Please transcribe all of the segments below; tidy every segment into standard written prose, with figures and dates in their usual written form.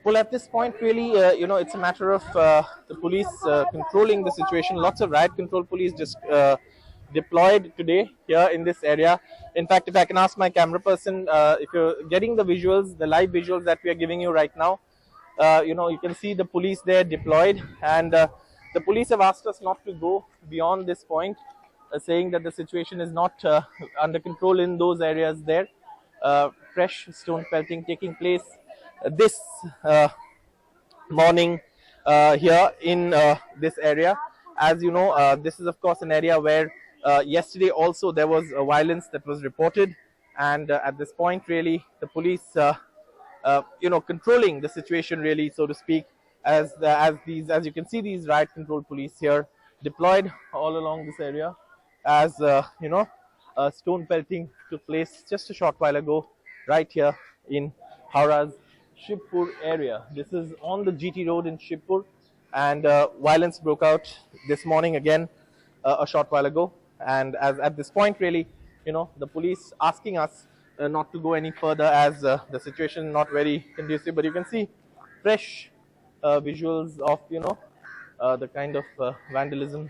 Well, at this point, really, it's a matter of the police controlling the situation. Lots of riot control police just deployed today here in this area. In fact, if I can ask my camera person, if you're getting the visuals, the live visuals that we are giving you right now, you can see the police there deployed, and the police have asked us not to go beyond this point, saying that the situation is not under control in those areas there. Fresh stone pelting taking place this morning here in this area. As you know, this is of course an area where yesterday also there was violence that was reported, and at this point really the police controlling the situation, really, so to speak, as you can see, these riot control police here deployed all along this area, as stone pelting took place just a short while ago right here in Howrah's Shibpur area. This is on the GT road in Shibpur, and violence broke out this morning again a short while ago. And as at this point, really, the police asking us not to go any further, as the situation is not very conducive. But you can see fresh visuals of the kind of vandalism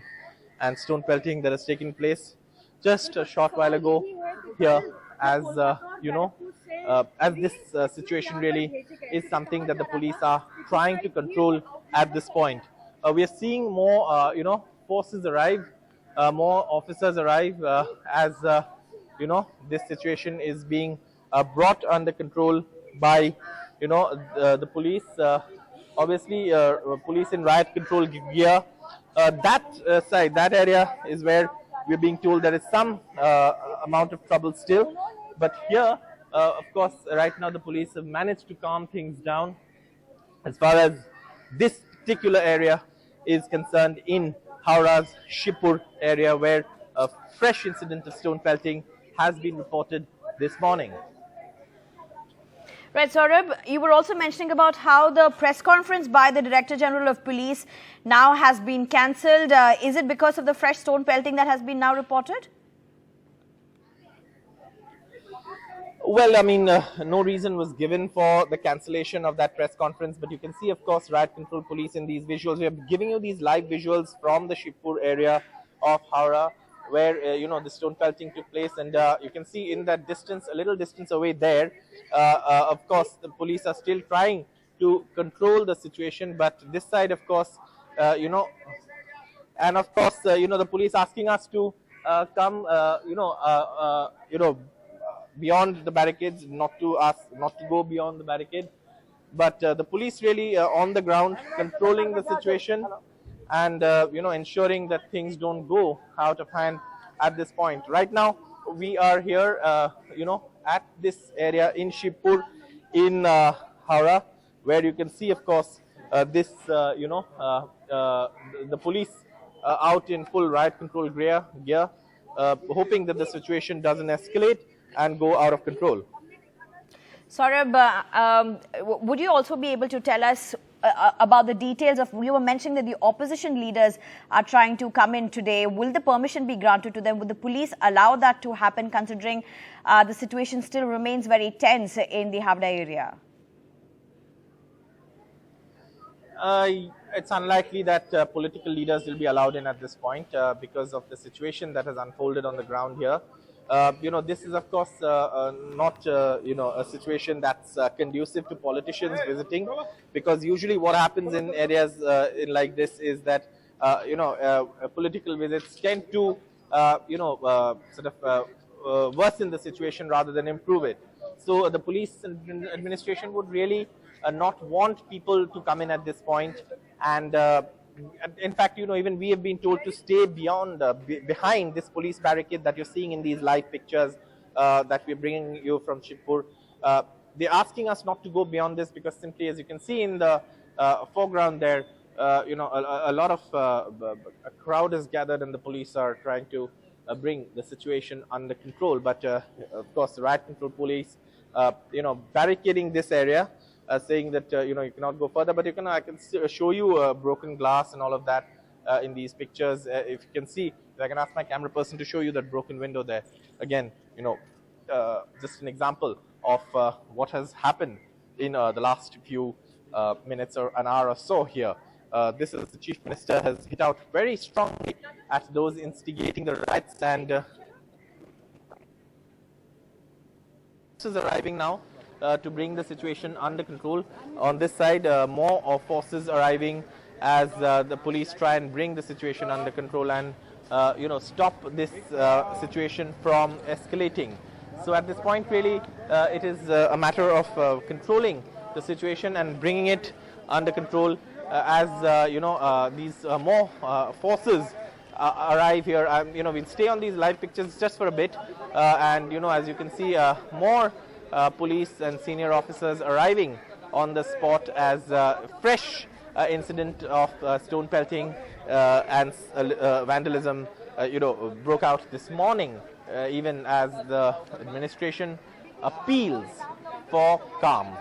and stone pelting that has taken place just a short while ago here, as as this situation really is something that the police are trying to control at this point. We are seeing more forces arrive, more officers arrive, as this situation is being brought under control by the police. Obviously, police in riot control gear. That side, that area is where we're being told there is some amount of trouble still. But here, of course, right now the police have managed to calm things down as far as this particular area is concerned in Howrah's Shibpur area, where a fresh incident of stone pelting has been reported this morning. Right, Saurabh, you were also mentioning about how the press conference by the Director General of Police now has been cancelled. Is it because of the fresh stone pelting that has been now reported? Well, I mean, no reason was given for the cancellation of that press conference, but you can see, of course, riot control police in these visuals. We are giving you these live visuals from the Shibpur area of Howrah, where the stone pelting took place, and you can see in that distance, a little distance away there, of course the police are still trying to control the situation. But this side, of course, and of course the police asking us to come beyond the barricades, not to go beyond the barricade. But the police really on the ground controlling the situation, and ensuring that things don't go out of hand at this point. Right now we are here at this area in Shibpur in Howrah, where you can see, of course, the police out in full riot control gear, hoping that the situation doesn't escalate and go out of control. Saurabh, would you also be able to tell us about the details of, you were mentioning that the opposition leaders are trying to come in today. Will the permission be granted to them? Would the police allow that to happen, considering the situation still remains very tense in the Havda area? It's unlikely that political leaders will be allowed in at this point because of the situation that has unfolded on the ground here. This is, of course, not a situation that's conducive to politicians visiting, because usually what happens in areas like this is that political visits tend to worsen the situation rather than improve it. So the police administration would really not want people to come in at this point, and in fact, even we have been told to stay beyond, behind this police barricade that you're seeing in these live pictures that we're bringing you from Shibpur. They're asking us not to go beyond this because simply, as you can see in the foreground there, a lot of a crowd is gathered, and the police are trying to bring the situation under control. But of course, the riot control police, barricading this area, saying that you cannot go further. But I can show you broken glass and all of that in these pictures. If you can see, if I can ask my camera person to show you that broken window there. Again, just an example of what has happened in the last few minutes or an hour or so here. This is the Chief Minister has hit out very strongly at those instigating the riots, and is arriving now to bring the situation under control. On this side, more of forces arriving as the police try and bring the situation under control and stop this situation from escalating. So at this point, really, it is a matter of controlling the situation and bringing it under control as these more forces arrive here. We'll stay on these live pictures just for a bit, and as you can see, more police and senior officers arriving on the spot as fresh incident of stone pelting and vandalism broke out this morning, even as the administration appeals for calm.